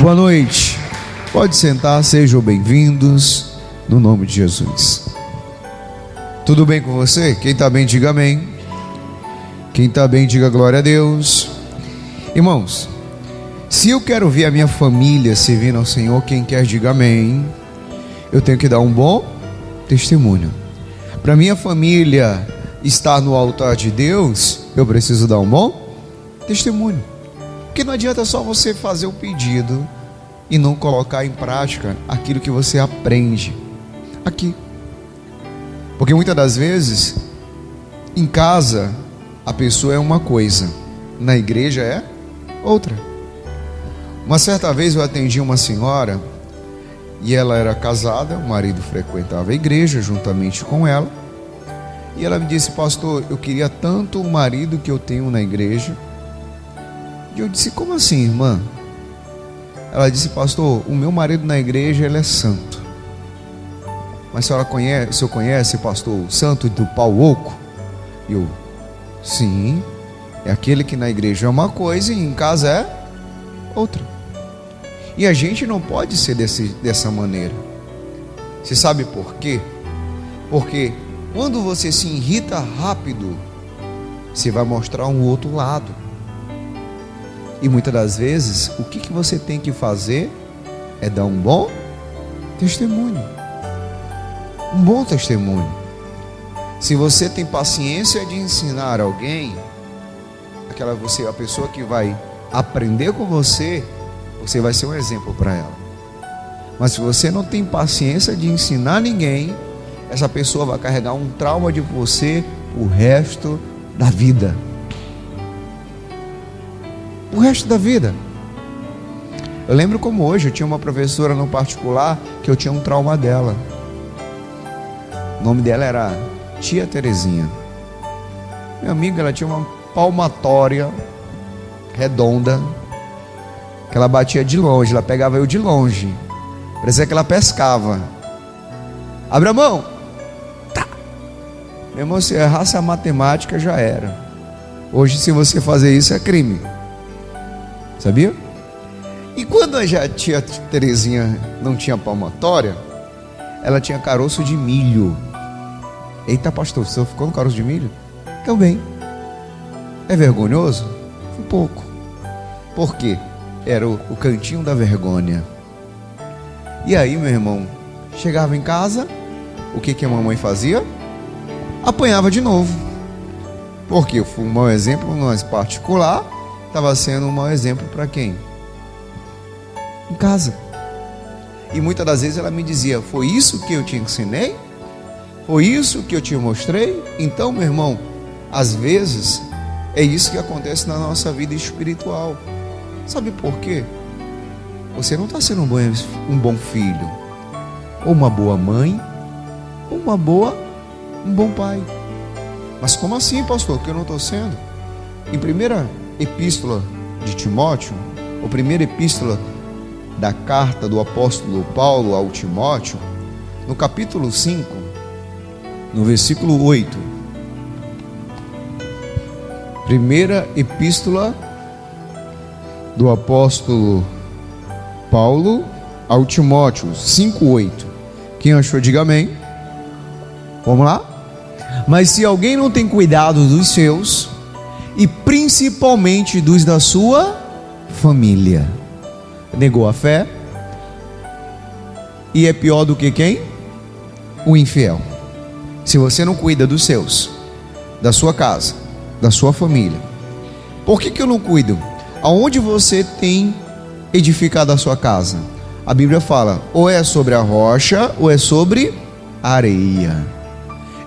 Boa noite, pode sentar, sejam bem-vindos, no nome de Jesus. Tudo bem com você? Quem está bem, diga amém. Quem está bem, diga glória a Deus. Irmãos, se eu quero ver a minha família servindo ao Senhor, quem quer, diga amém. Eu tenho que dar um bom testemunho. Para minha família estar no altar de Deus, eu preciso dar um bom testemunho. Porque não adianta só você fazer o pedido e não colocar em prática aquilo que você aprende aqui. Porque muitas das vezes, em casa, a pessoa é uma coisa, na igreja é outra. Uma certa vez eu atendi uma senhora, e ela era casada, o marido frequentava a igreja juntamente com ela, e ela me disse: pastor, eu queria tanto o marido que eu tenho na igreja. E eu disse: como assim, irmã? Ela disse: pastor, o meu marido na igreja, ele é santo. Mas a senhora conhece, o senhor conhece, pastor, o santo do pau oco? E eu: sim, é aquele que na igreja é uma coisa e em casa é outra. E a gente não pode ser dessa maneira. Você sabe por quê? Porque quando você se irrita rápido, você vai mostrar um outro lado. E muitas das vezes, o que você tem que fazer é dar um bom testemunho. Um bom testemunho. Se você tem paciência de ensinar alguém, a pessoa que vai aprender com você, você vai ser um exemplo para ela. Mas se você não tem paciência de ensinar ninguém, essa pessoa vai carregar um trauma de você o resto da vida. O resto da vida. Eu lembro como hoje, eu tinha uma professora no particular que eu tinha um trauma dela. O nome dela era Tia Terezinha. Minha amiga, ela tinha uma palmatória redonda, que ela batia de longe, ela pegava eu de longe, parecia que ela pescava. Abre a mão. Tá. Meu irmão, se errasse a matemática, já era. Hoje, se você fazer isso, é crime. Sabia? E quando a tia Terezinha não tinha palmatória, ela tinha caroço de milho. Eita, pastor, você ficou no caroço de milho? Também. É vergonhoso? Um pouco. Por quê? Era o cantinho da vergonha. E aí, meu irmão, chegava em casa, o que a mamãe fazia? Apanhava de novo. Porque eu fui um mau exemplo no particular, estava sendo um mau exemplo para quem? Em casa. E muitas das vezes ela me dizia: foi isso que eu te ensinei? Foi isso que eu te mostrei? Então, meu irmão, às vezes é isso que acontece na nossa vida espiritual. Sabe por quê? Você não está sendo um bom filho, ou uma boa mãe, ou um bom pai. Mas como assim, pastor, que eu não estou sendo? Em primeira epístola de Timóteo, ou primeira epístola da carta do apóstolo Paulo ao Timóteo, no capítulo 5, no versículo 8, primeira epístola do apóstolo Paulo ao Timóteo 5:8. Quem achou, diga amém. Vamos lá? Mas se alguém não tem cuidado dos seus, e principalmente dos da sua família, negou a fé, e é pior do que quem? O infiel. Se você não cuida dos seus, da sua casa, da sua família, por que eu não cuido? Aonde você tem edificado a sua casa? A Bíblia fala, ou é sobre a rocha, ou é sobre a areia.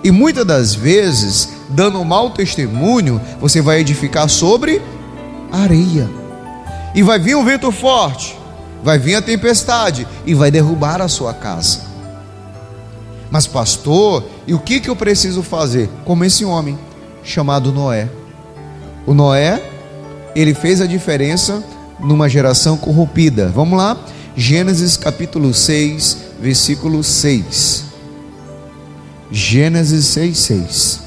E muitas das vezes, dando um mau testemunho, você vai edificar sobre a areia. E vai vir um vento forte, vai vir a tempestade, e vai derrubar a sua casa. Mas pastor, e o que eu preciso fazer? Como esse homem, chamado Noé. O Noé, ele fez a diferença numa geração corrompida. Vamos lá? Gênesis capítulo 6, versículo 6. Gênesis 6:6.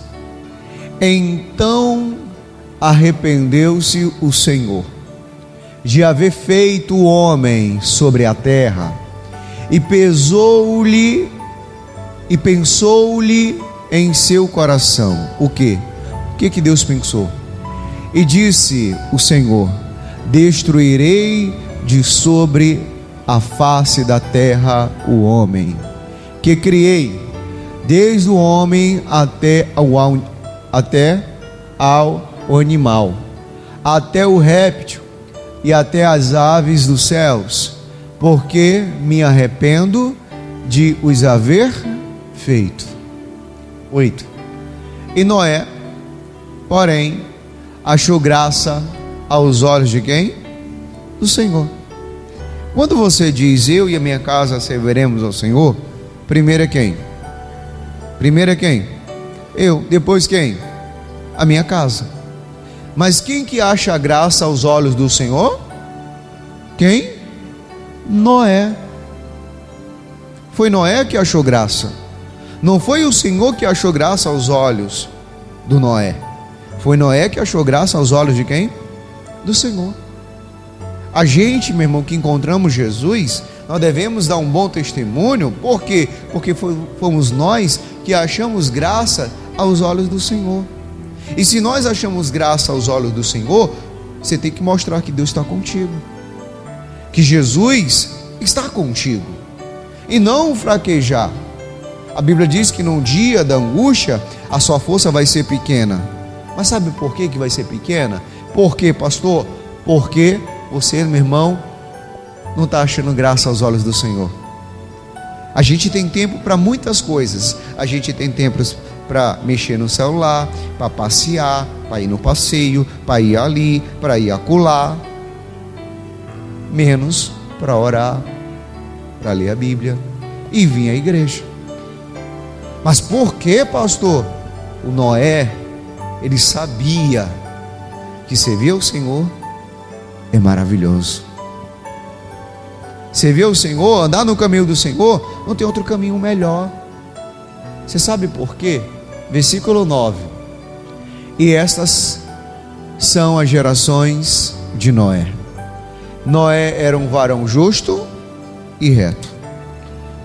Então arrependeu-se o Senhor, de haver feito o homem sobre a terra, e pesou-lhe e pensou-lhe em seu coração. O que? O que Deus pensou? E disse o Senhor: destruirei de sobre a face da terra o homem que criei, desde o homem até ao animal, até o réptil e até as aves dos céus, porque me arrependo de os haver feito. 8. E Noé, porém, achou graça aos olhos de quem? Do Senhor. Quando você diz eu e a minha casa serviremos ao Senhor, primeiro é quem? Primeiro é quem? Eu. Depois quem? A minha casa. Mas quem que acha graça aos olhos do Senhor? Quem? Noé. Foi Noé que achou graça. Não foi o Senhor que achou graça aos olhos do Noé. Foi Noé que achou graça aos olhos de quem? Do Senhor. A gente, meu irmão, que encontramos Jesus, nós devemos dar um bom testemunho. Por quê? Porque fomos nós que achamos graça aos olhos do Senhor. E se nós achamos graça aos olhos do Senhor, você tem que mostrar que Deus está contigo, que Jesus está contigo, e não fraquejar. A Bíblia diz que no dia da angústia a sua força vai ser pequena. Mas sabe por que vai ser pequena? Por quê, pastor? Porque você, meu irmão, não está achando graça aos olhos do Senhor. A gente tem tempo para muitas coisas. A gente tem tempo para mexer no celular, para passear, para ir no passeio, para ir ali, para ir acolá. Menos para orar, para ler a Bíblia e vir à igreja. Mas por que, pastor? O Noé, ele sabia que servir ao Senhor é maravilhoso. Servir ao Senhor, andar no caminho do Senhor, não tem outro caminho melhor. Você sabe por quê? Versículo 9. E estas são as gerações de Noé. Noé era um varão justo e reto.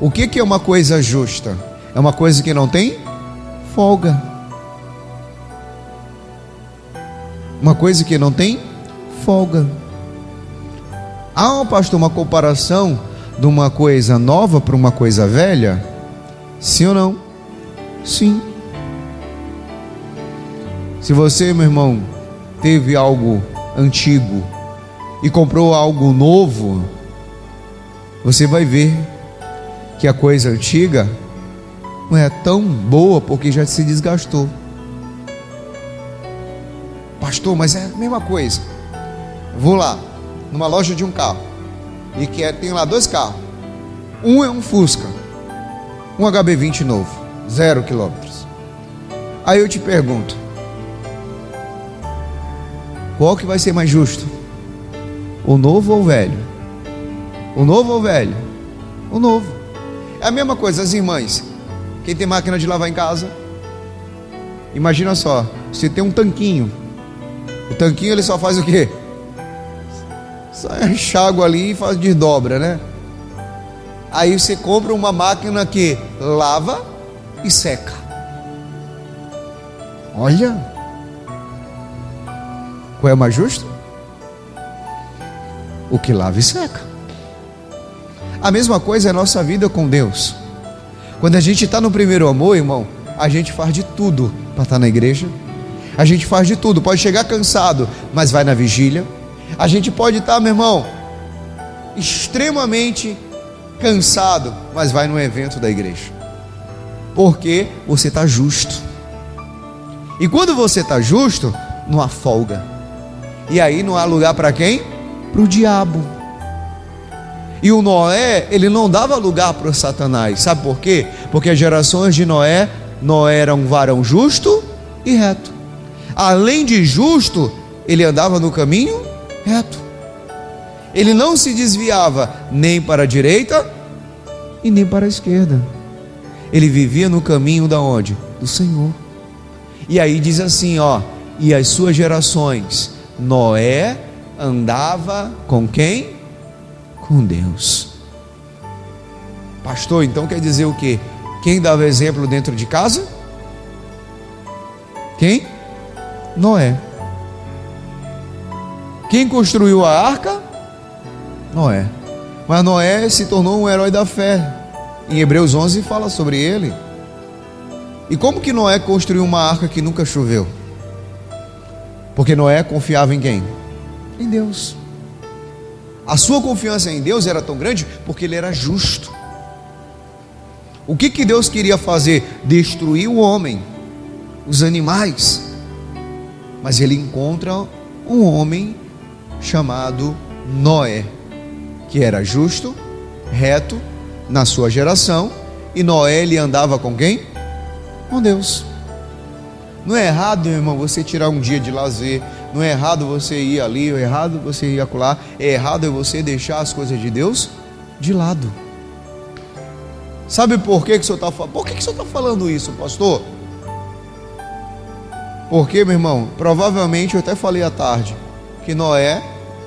O que é uma coisa justa? É uma coisa que não tem folga. Uma coisa que não tem folga. Há, pastor, uma comparação de uma coisa nova para uma coisa velha? Sim ou não? Sim. Se você, meu irmão, teve algo antigo e comprou algo novo, você vai ver que a coisa antiga não é tão boa porque já se desgastou. Pastor, mas é a mesma coisa. Vou lá numa loja de um carro e tem lá 2 carros. Um é um Fusca, um HB20 novo, 0 quilômetros. Aí eu te pergunto, qual que vai ser mais justo? O novo ou o velho? O novo ou o velho? O novo. É a mesma coisa, as irmãs. Quem tem máquina de lavar em casa, imagina só, você tem um tanquinho. O tanquinho ele só faz o quê? Só enxágua ali e faz desdobra, né? Aí você compra uma máquina que lava e seca. Olha, qual é mais justo? O que lava e seca. A mesma coisa é a nossa vida com Deus. Quando a gente está no primeiro amor, irmão, a gente faz de tudo para estar na igreja. A gente faz de tudo, pode chegar cansado, mas vai na vigília. A gente pode estar, meu irmão, extremamente cansado, mas vai no evento da igreja. Porque você está justo. E quando você está justo, não há folga. E aí não há lugar para quem? Para o diabo. E o Noé, ele não dava lugar para o Satanás. Sabe por quê? Porque as gerações de Noé era um varão justo e reto. Além de justo, ele andava no caminho reto. Ele não se desviava nem para a direita e nem para a esquerda. Ele vivia no caminho da onde? Do Senhor. E aí diz assim, ó, e as suas gerações, Noé andava com quem? Com Deus. Pastor, então quer dizer o quê? Quem dava exemplo dentro de casa? Quem? Noé. Quem construiu a arca? Noé. Mas Noé se tornou um herói da fé. Em Hebreus 11 fala sobre ele. E como que Noé construiu uma arca que nunca choveu? Porque Noé confiava em quem? Em Deus. A sua confiança em Deus era tão grande porque ele era justo. O que Deus queria fazer? Destruir o homem, os animais. Mas ele encontra um homem chamado Noé, que era justo, reto na sua geração. E Noé, ele andava com quem? Com Deus. Não é errado, meu irmão, você tirar um dia de lazer. Não é errado você ir ali, não é errado você ir acolá. É errado você deixar as coisas de Deus de lado. Sabe por que o senhor está falando? Por que o senhor está falando isso, pastor? Porque, meu irmão, provavelmente, eu até falei à tarde, que Noé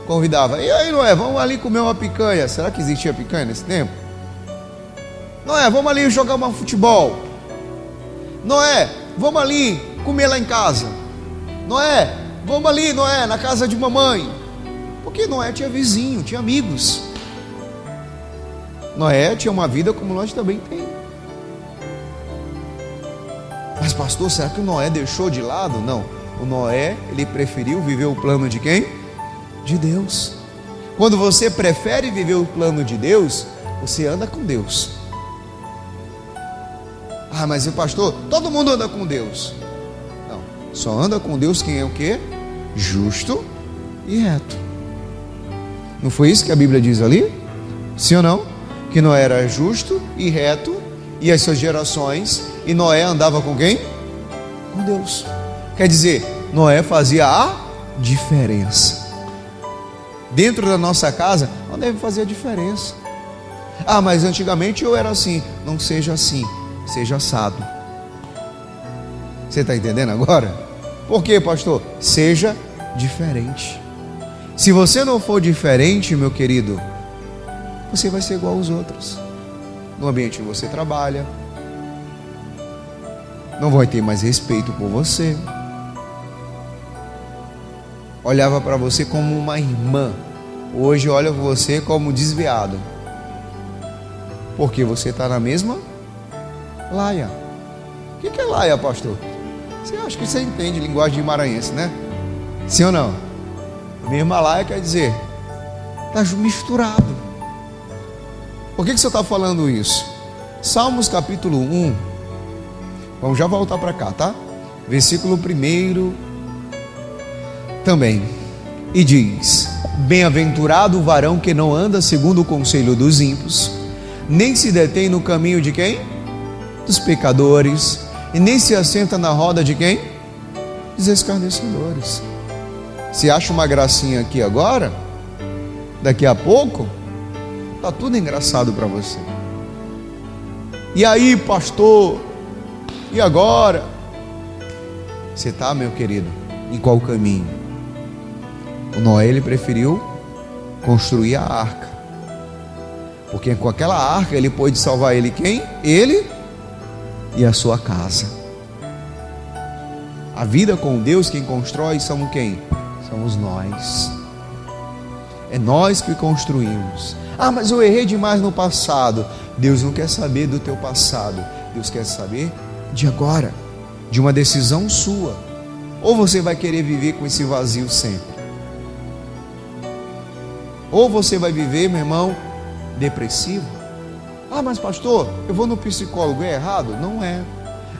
convidava. E aí, Noé, vamos ali comer uma picanha. Será que existia picanha nesse tempo? Noé, vamos ali jogar um futebol. Noé, vamos ali comer lá em casa. Noé, vamos ali, Noé, na casa de mamãe. Porque Noé tinha vizinho, tinha amigos. Noé tinha uma vida como nós também temos. Mas pastor, será que o Noé deixou de lado? Não, o Noé, ele preferiu viver o plano de quem? De Deus. Quando você prefere viver o plano de Deus, você anda com Deus. Ah, mas pastor, todo mundo anda com Deus. Não, só anda com Deus quem é o quê? Justo e reto. Não foi isso que a Bíblia diz ali? Sim ou não? Que Noé era justo e reto, e as suas gerações, e Noé andava com quem? Com Deus. Quer dizer, Noé fazia a diferença. Dentro da nossa casa, não deve fazer a diferença. Ah, mas antigamente eu era assim. Não seja assim, seja assado. Você está entendendo agora? Por quê, pastor? Seja diferente. Se você não for diferente, meu querido, você vai ser igual aos outros. No ambiente que você trabalha, não vai ter mais respeito por você. Olhava para você como uma irmã, hoje olha você como desviado, porque você está na mesma laia. O que é laia, pastor? Você acha que você entende linguagem de maranhense, né? Sim ou não? A mesma laia quer dizer, está misturado. Por que o senhor está falando isso? Salmos capítulo 1, vamos já voltar para cá, tá? Versículo 1 também. E diz: bem-aventurado o varão que não anda segundo o conselho dos ímpios, nem se detém no caminho de quem? Dos pecadores, e nem se assenta na roda de quem? Dos escarnecedores. Se acha uma gracinha aqui agora, daqui a pouco está tudo engraçado para você. E aí, pastor? E agora? Você está, meu querido, em qual caminho? O Noé, ele preferiu construir a arca, porque com aquela arca ele pôde salvar ele quem? Ele e a sua casa. A vida com Deus, quem constrói somos quem? Somos nós. É nós que construímos. Ah, mas eu errei demais no passado. Deus não quer saber do teu passado. Deus quer saber de agora, de uma decisão sua. Ou você vai querer viver com esse vazio sempre, ou você vai viver, meu irmão, depressivo. Ah, mas pastor, eu vou no psicólogo, é errado? Não é.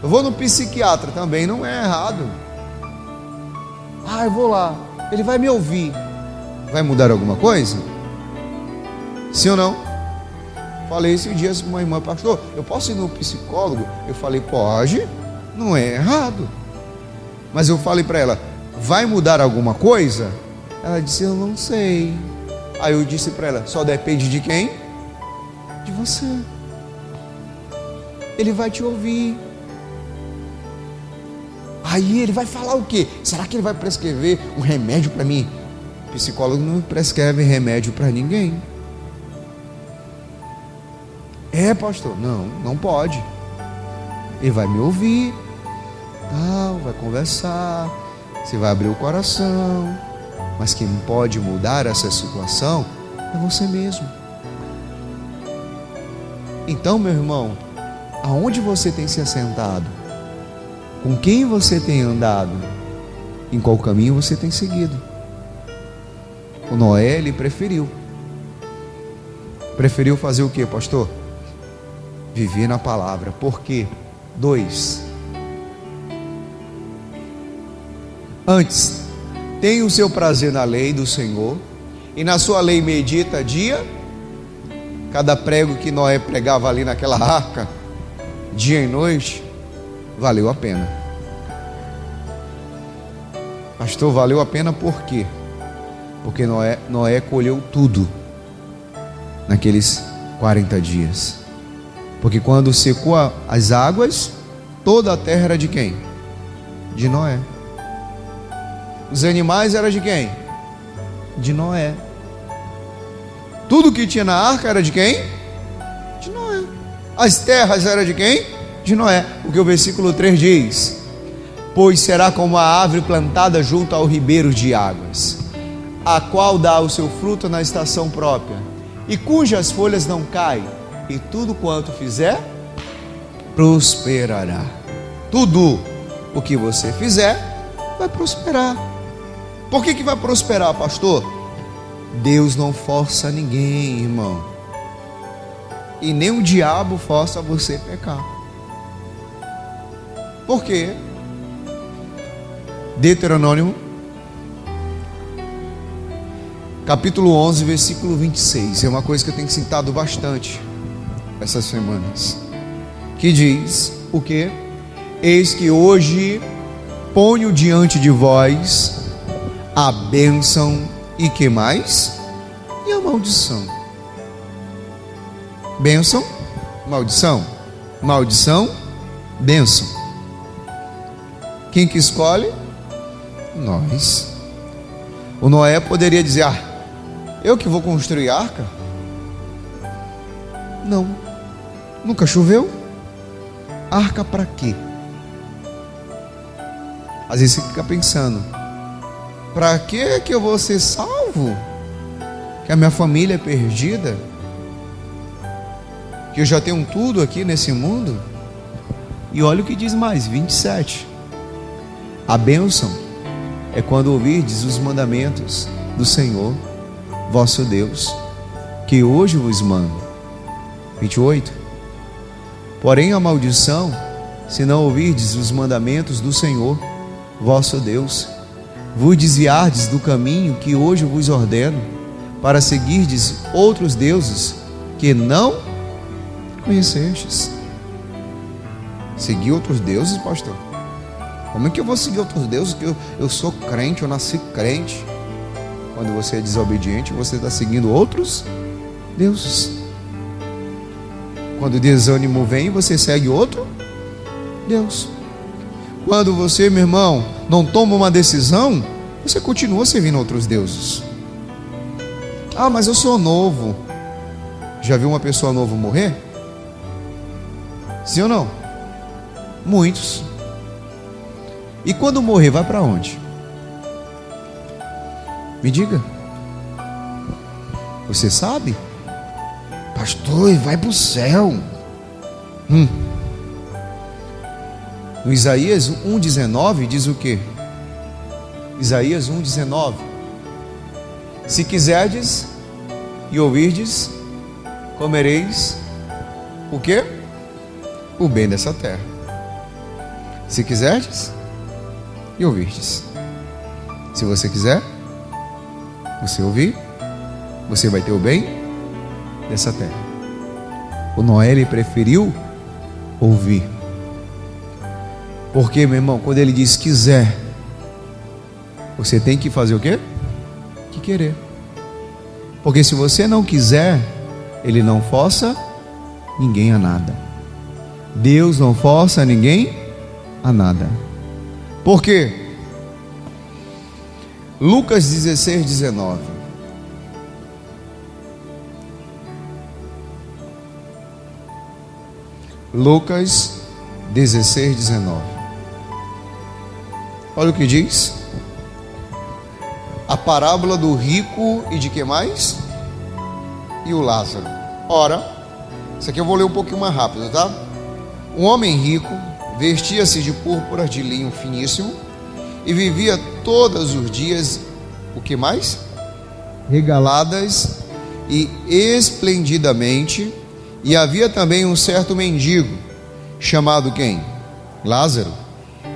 Eu vou no psiquiatra, também não é errado. Ah, eu vou lá, ele vai me ouvir. Vai mudar alguma coisa? Sim ou não? Falei esses dias com uma irmã: pastor, eu posso ir no psicólogo? Eu falei: pode, não é errado. Mas eu falei para ela: vai mudar alguma coisa? Ela disse: eu não sei. Aí eu disse para ela: só depende de quem? De você. Ele vai te ouvir. Aí ele vai falar o quê? Será que ele vai prescrever um remédio para mim psicólogo não prescreve remédio para ninguém. É, pastor? Não, não pode. Ele vai me ouvir, tal, vai conversar, você vai abrir o coração, mas quem pode mudar essa situação é você mesmo. Então, meu irmão, aonde você tem se assentado? Com quem você tem andado? Em qual caminho você tem seguido? O Noé, ele preferiu fazer o que, pastor? Viver na palavra. Por quê? 2. Antes, tem o seu prazer na lei do Senhor, e na sua lei medita dia. Cada prego que Noé pregava ali naquela arca, dia e noite, valeu a pena. Pastor, valeu a pena por quê? Porque Noé colheu tudo naqueles 40 dias. Porque quando secou as águas, toda a terra era de quem? De Noé. Os animais eram de quem? De Noé. Tudo que tinha na arca era de quem? De Noé. As terras eram de quem? De Noé. Porque o versículo 3 diz: pois será como a árvore plantada junto ao ribeiro de águas, a qual dá o seu fruto na estação própria, e cujas folhas não caem, e tudo quanto fizer, prosperará. Tudo o que você fizer, vai prosperar. Por que vai prosperar, pastor? Deus não força ninguém, irmão. E nem o diabo força você pecar. Por quê? Deuteronômio capítulo 11, versículo 26. É uma coisa que eu tenho citado bastante essas semanas, que diz o quê? Eis que hoje ponho diante de vós a bênção e que mais? E a maldição. Bênção, maldição. Maldição, bênção. Quem que escolhe? Nós. O Noé poderia dizer: eu que vou construir a arca? Não. Nunca choveu? Arca para quê? Às vezes você fica pensando: para que eu vou ser salvo? Que a minha família é perdida? Que eu já tenho tudo aqui nesse mundo? E olha o que diz mais, 27. A bênção é quando ouvirdes os mandamentos do Senhor, vosso Deus, que hoje vos mando. 28. Porém a maldição, se não ouvirdes os mandamentos do Senhor, vosso Deus, vos desviardes do caminho que hoje vos ordeno, para seguirdes outros deuses que não conhecestes. Seguir outros deuses, pastor? Como é que eu vou seguir outros deuses? Que eu sou crente, eu nasci crente. Quando você é desobediente, você está seguindo outros deuses. Quando o desânimo vem, você segue outro Deus. Quando você, meu irmão, não toma uma decisão, você continua servindo outros deuses. Mas eu sou novo. Já viu uma pessoa nova morrer? Sim ou não? Muitos. E quando morrer, vai para onde? Me diga. Você sabe? Pastor, vai para o céu. No Isaías 1,19 diz o quê? Isaías 1,19: se quiserdes e ouvirdes, comereis o quê? O bem dessa terra. Se quiserdes e ouvirdes. Se você quiser, você ouvir, você vai ter o bem dessa terra. O Noé, ele preferiu ouvir. Porque, meu irmão, quando ele diz quiser, você tem que fazer o quê? Que querer. Porque se você não quiser, ele não força ninguém a nada. Deus não força ninguém a nada. Por quê? Lucas 16, 19. Lucas 16, 19. Olha o que diz. A parábola do rico e de que mais? E o Lázaro. Ora, isso aqui eu vou ler um pouquinho mais rápido, tá? Um homem rico vestia-se de púrpura de linho finíssimo e vivia todos os dias, o que mais? Regaladas e esplendidamente. E havia também um certo mendigo, chamado quem? Lázaro,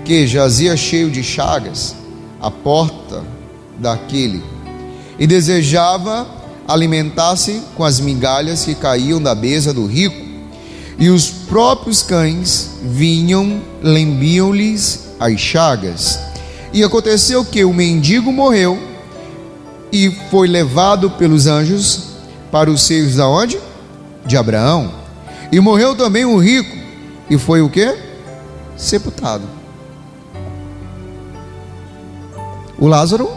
que jazia cheio de chagas à porta daquele, e desejava alimentar-se com as migalhas que caíam da mesa do rico, e os próprios cães vinham, lambiam-lhes as chagas. E aconteceu que o mendigo morreu e foi levado pelos anjos para os seios da onde? De Abraão. E morreu também o rico e foi o quê? Sepultado. O Lázaro,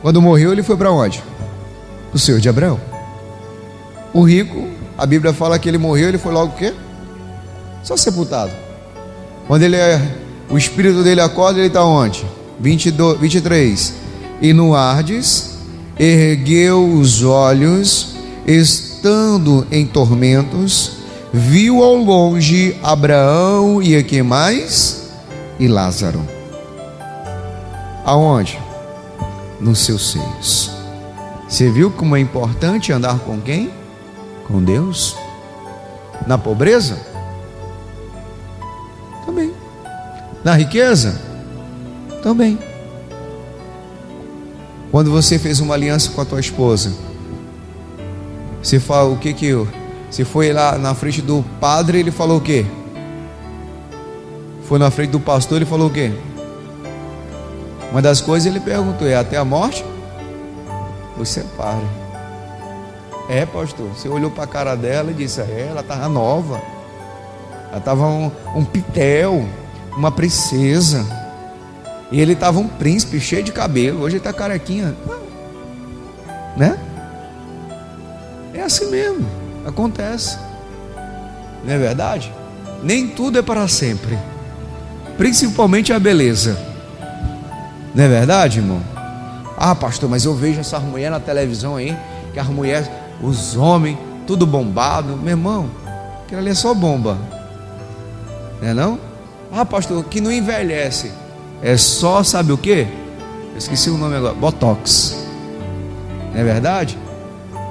quando morreu, ele foi para onde? O seio de Abraão. O rico, a Bíblia fala que ele morreu, ele foi logo o quê? Só sepultado. Quando o espírito dele acorda, ele está onde? 23. E no Ardes ergueu os olhos, estando em tormentos, viu ao longe Abraão e aqui mais? E Lázaro. Aonde? Nos seus seios. Você viu como é importante andar com quem? Com Deus. Na pobreza? Também. Na riqueza? Também. Quando você fez uma aliança com a tua esposa, você fala o que que eu? Você foi lá na frente do padre, ele falou o quê? Foi na frente do pastor, ele falou o quê? Uma das coisas ele perguntou: é até a morte? Os separe. É, pastor. Você olhou para a cara dela e disse: ela estava nova, ela estava um pitel, uma princesa, e ele estava um príncipe cheio de cabelo. Hoje ele está carequinha, né? É assim mesmo, acontece, não é verdade? Nem tudo é para sempre, principalmente a beleza, não é verdade, irmão? Ah, pastor, mas eu vejo essas mulheres na televisão aí, que as mulheres, os homens, tudo bombado. Meu irmão, aquilo ali é só bomba, não é não? Ah, pastor, que não envelhece, é só, sabe o que? Eu esqueci o nome agora, botox, não é verdade?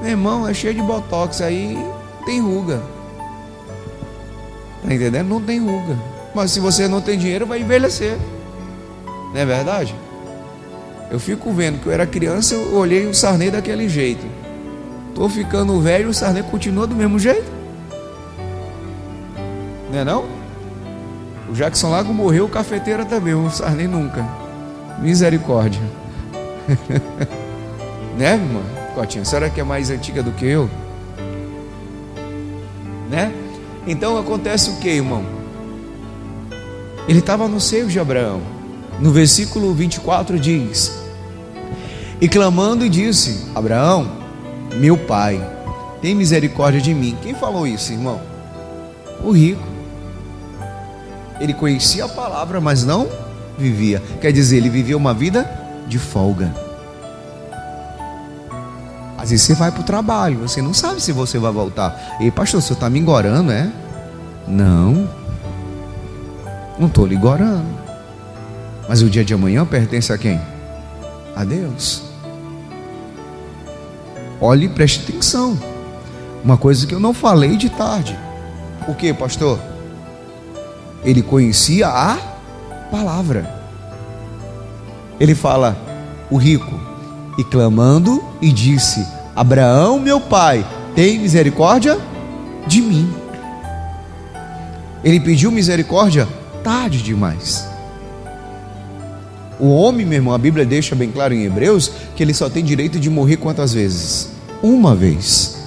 Meu irmão, é cheio de botox aí, não tem ruga, tá entendendo? Não tem ruga, mas se você não tem dinheiro, vai envelhecer, não é verdade? Eu fico vendo que eu era criança, eu olhei o Sarney daquele jeito, estou ficando velho, o Sarney continua do mesmo jeito, não é não? O Jackson Lago morreu, o cafeteiro também, o Sarney nunca. Misericórdia. Né, irmã Cotinha? A senhora que é mais antiga do que eu, né? Então acontece o que, irmão? Ele estava no seio de Abraão. No versículo 24 diz: e clamando e disse: Abraão, meu pai, tem misericórdia de mim. Quem falou isso, irmão? O rico. Ele conhecia a palavra, mas não vivia. Quer dizer, ele vivia uma vida de folga. Às vezes você vai para o trabalho, você não sabe se você vai voltar. Ei, pastor, você está me engorando, é? Não estou lhe engorando. Mas o dia de amanhã pertence a quem? A Deus. Olhe e preste atenção. Uma coisa que eu não falei de tarde. O que, pastor? Ele conhecia a palavra. Ele fala, o rico, e clamando e disse: Abraão, meu pai, tem misericórdia de mim. Ele pediu misericórdia tarde demais. O homem, meu irmão, a Bíblia deixa bem claro em Hebreus que ele só tem direito de morrer quantas vezes? Uma vez.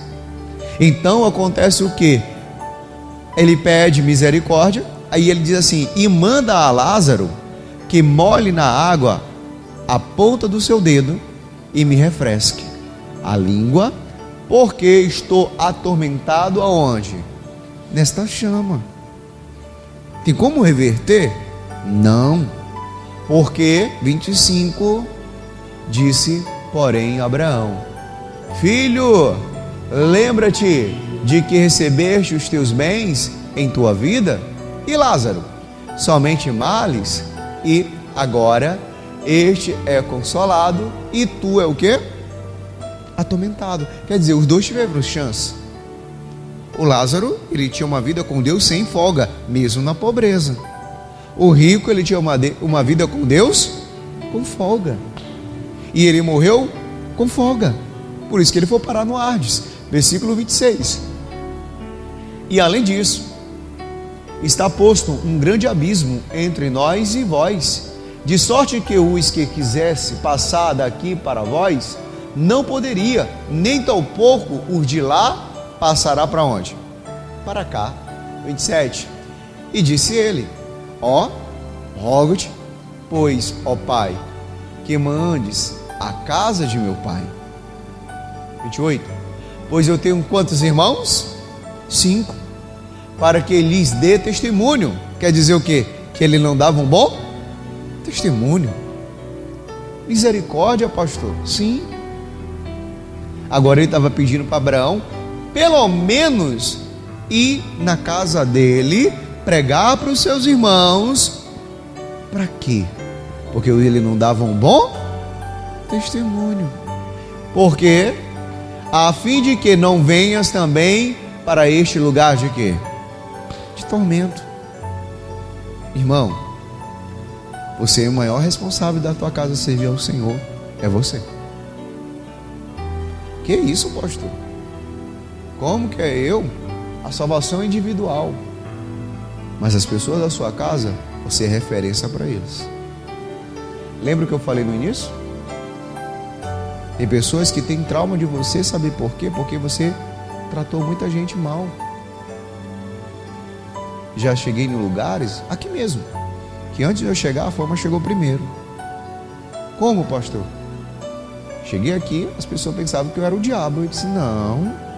Então acontece o que? Ele pede misericórdia. Aí ele diz assim: e manda a Lázaro que molhe na água a ponta do seu dedo e me refresque a língua, porque estou atormentado aonde? Nesta chama. Tem como reverter? Não. Porque 25 disse, porém, Abraão: filho, lembra-te de que recebeste os teus bens em tua vida, e Lázaro somente males, e agora este é consolado e tu é o quê? Atormentado. Quer dizer, os dois tiveram chance. O Lázaro, ele tinha uma vida com Deus sem folga, mesmo na pobreza. O rico, ele tinha uma vida com Deus com folga, e ele morreu com folga. Por isso que ele foi parar no Hades. Versículo 26. E além disso, está posto um grande abismo entre nós e vós, de sorte que os que quisesse passar daqui para vós, não poderia, nem tampouco os de lá passará para onde? Para cá. 27. E disse ele: ó, rogo-te, pois, ó Pai, que mandes a casa de meu pai. 28. Pois eu tenho quantos irmãos? 5. Para que lhes dê testemunho. Quer dizer o quê? Que ele não dava um bom testemunho. Misericórdia, pastor. Sim. Agora ele estava pedindo para Abraão, pelo menos, ir na casa dele, pregar para os seus irmãos. Para quê? Porque ele não dava um bom testemunho. Porque a fim de que não venhas também para este lugar de quê? De tormento. Irmão, você é o maior responsável da tua casa servir ao Senhor. É você. Que isso, pastor? Como que é eu? A salvação é individual. Mas as pessoas da sua casa, você é referência para eles. Lembra o que eu falei no início? Tem pessoas que têm trauma de você, sabe por quê? Porque você tratou muita gente mal. Já cheguei em lugares, aqui mesmo, que antes de eu chegar, a fama chegou primeiro. Como, pastor? Cheguei aqui, as pessoas pensavam que eu era o diabo. Eu disse: não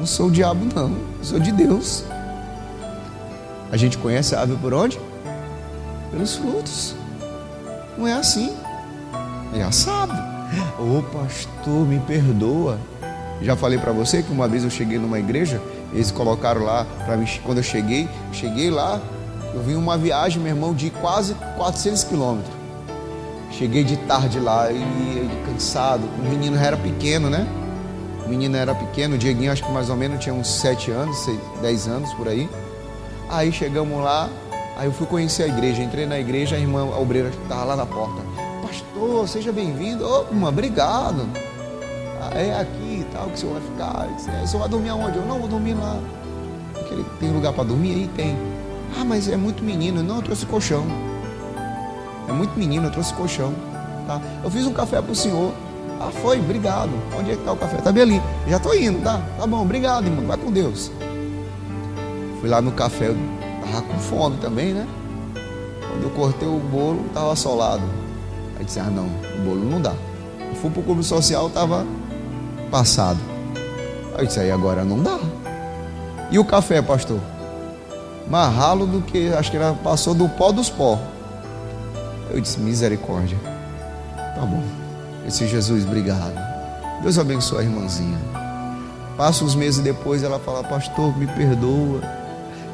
sou o diabo não, eu sou de Deus. A gente conhece a árvore por onde? Pelos frutos. Não é assim, é assado. Ô pastor, me perdoa. Já falei para você que uma vez eu cheguei numa igreja, eles colocaram lá para mim. Quando eu cheguei lá, eu vim uma viagem, meu irmão, de quase 400 quilômetros. Cheguei de tarde lá e cansado. O menino era pequeno, né? O menino era pequeno, o Dieguinho acho que mais ou menos tinha uns 7 anos, 10 anos por aí. Aí chegamos lá, aí eu fui conhecer a igreja. Entrei na igreja, a irmã a obreira estava lá na porta. Pastor, seja bem-vindo. Ô, irmã, obrigado. É aqui e tal que o senhor vai ficar. Disse, o senhor vai dormir aonde? Eu não vou dormir lá. Tem lugar para dormir? Aí tem. Ah, mas é muito menino. Não, eu trouxe colchão. É muito menino, eu trouxe colchão. Tá? Eu fiz um café para o senhor. Ah, foi, obrigado. Onde é que está o café? Está bem ali. Já estou indo, tá? Tá bom, obrigado, irmão. Vai com Deus. Fui lá no café, eu estava com fome também, né? Quando eu cortei o bolo, estava assolado. Aí disse: ah, não, o bolo não dá. Eu fui para o clube social, estava passado. Aí disse: aí agora não dá. E o café, pastor? Mais ralo do que, acho que passou do pó dos pó. Eu disse: misericórdia. Tá bom. Eu disse: Jesus, obrigado. Deus abençoe a irmãzinha. Passa uns meses depois, ela fala: pastor, me perdoa.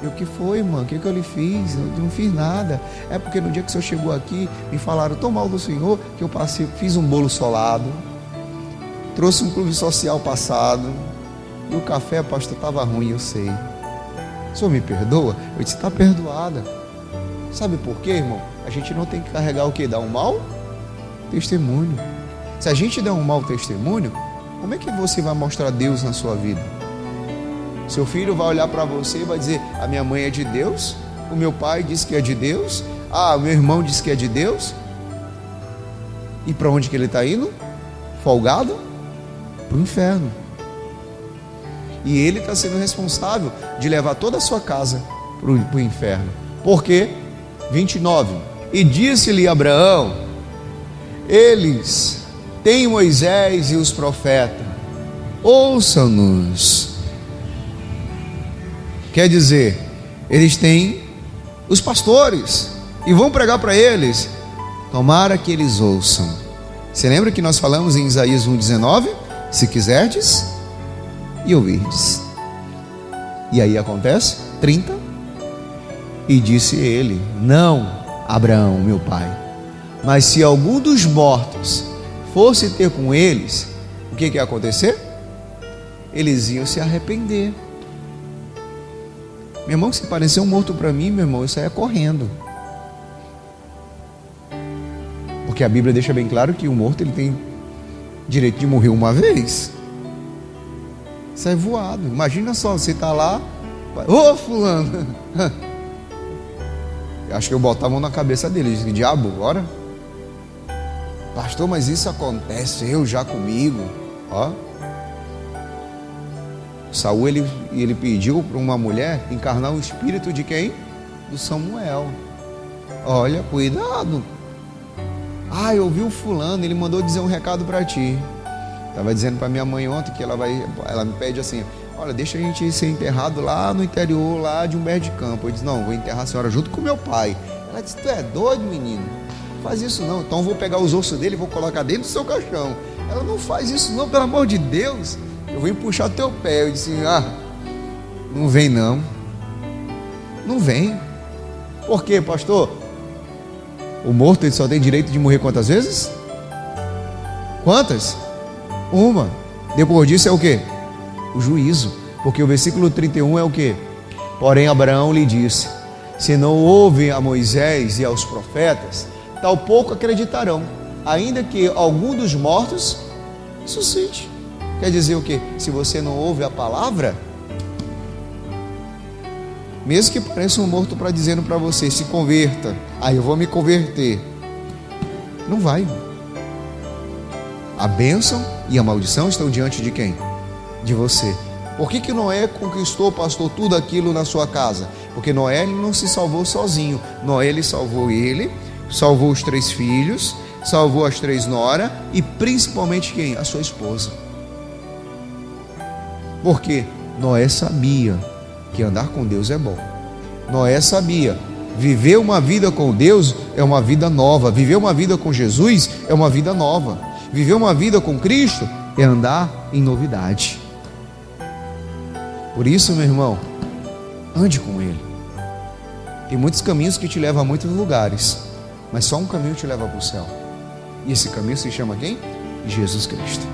E o que foi, irmã? O que eu lhe fiz? Eu não fiz nada. É porque no dia que o senhor chegou aqui, me falaram tão mal do senhor, que eu passei, fiz um bolo solado, trouxe um clube social passado, e o café, pastor, estava ruim, eu sei. O senhor me perdoa? Eu disse: está perdoada. Sabe por quê, irmão? A gente não tem que carregar o quê? Dar um mau testemunho. Se a gente der um mau testemunho, como é que você vai mostrar Deus na sua vida? Seu filho vai olhar para você e vai dizer: a minha mãe é de Deus, o meu pai diz que é de Deus, o meu irmão diz que é de Deus. E para onde que ele está indo? Folgado? Para o inferno. E ele está sendo responsável de levar toda a sua casa para o inferno. Por quê? 29. E disse-lhe Abraão: eles têm Moisés e os profetas, ouçam-nos. Quer dizer, eles têm os pastores e vão pregar para eles. Tomara que eles ouçam. Você lembra que nós falamos em Isaías 1,19? Se quiserdes e ouvirdes. E aí acontece 30. E disse ele: não, Abraão, meu pai, mas se algum dos mortos fosse ter com eles, o que ia acontecer? Eles iam se arrepender. Meu irmão, se parecer um morto para mim, meu irmão, isso aí é correndo. Porque a Bíblia deixa bem claro que o morto ele tem direito de morrer uma vez. Isso é voado. Imagina só, você está lá, ô fulano. Acho que eu botava a mão na cabeça dele. Disse: diabo, bora? Pastor, mas isso aconteceu já comigo. Ó. Saul, ele pediu para uma mulher encarnar o espírito de quem? Do Samuel. Olha, cuidado. Ah, eu vi o fulano, ele mandou dizer um recado para ti. Estava dizendo para minha mãe ontem que ela me pede assim: olha, deixa a gente ser enterrado lá no interior, lá de Humberto de Campos. Eu disse: não, vou enterrar a senhora junto com meu pai. Ela disse: tu é doido, menino? Não faz isso não. Então eu vou pegar os ossos dele e vou colocar dentro do seu caixão. Ela: não faz isso não, pelo amor de Deus. Eu vim puxar teu pé. Eu disse: não vem não. Não vem. Por quê, pastor? O morto ele só tem direito de morrer quantas vezes? Quantas? Uma. Depois disso é o quê? O juízo. Porque o versículo 31 é o quê? Porém Abraão lhe disse: se não ouvem a Moisés e aos profetas, tal pouco acreditarão, ainda que algum dos mortos ressuscite. Quer dizer o quê? Se você não ouve a palavra, mesmo que pareça um morto para dizendo para você: se converta, aí eu vou me converter, não vai. A bênção e a maldição estão diante de quem? De você. Por que Noé conquistou, pastor, tudo aquilo na sua casa? Porque Noé ele não se salvou sozinho. Noé ele, salvou os 3 filhos, salvou as 3 noras e principalmente quem? A sua esposa. Porque Noé sabia que andar com Deus é bom. Noé sabia, viver uma vida com Deus é uma vida nova. Viver uma vida com Jesus é uma vida nova. Viver uma vida com Cristo é andar em novidade. Por isso, meu irmão, ande com Ele. Tem muitos caminhos que te levam a muitos lugares, mas só um caminho te leva para o céu. E esse caminho se chama quem? Jesus Cristo.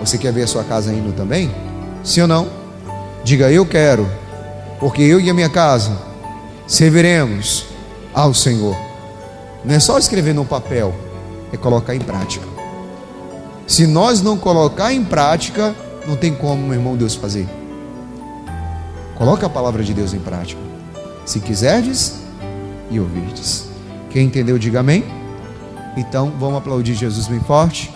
Você quer ver a sua casa indo também? Sim ou não? Diga: eu quero, porque eu e a minha casa serviremos ao Senhor. Não é só escrever no papel, é colocar em prática. Se nós não colocar em prática, não tem como, meu irmão, Deus fazer. Coloca a palavra de Deus em prática. Se quiserdes e ouvirdes. Quem entendeu, diga amém. Então vamos aplaudir Jesus bem forte.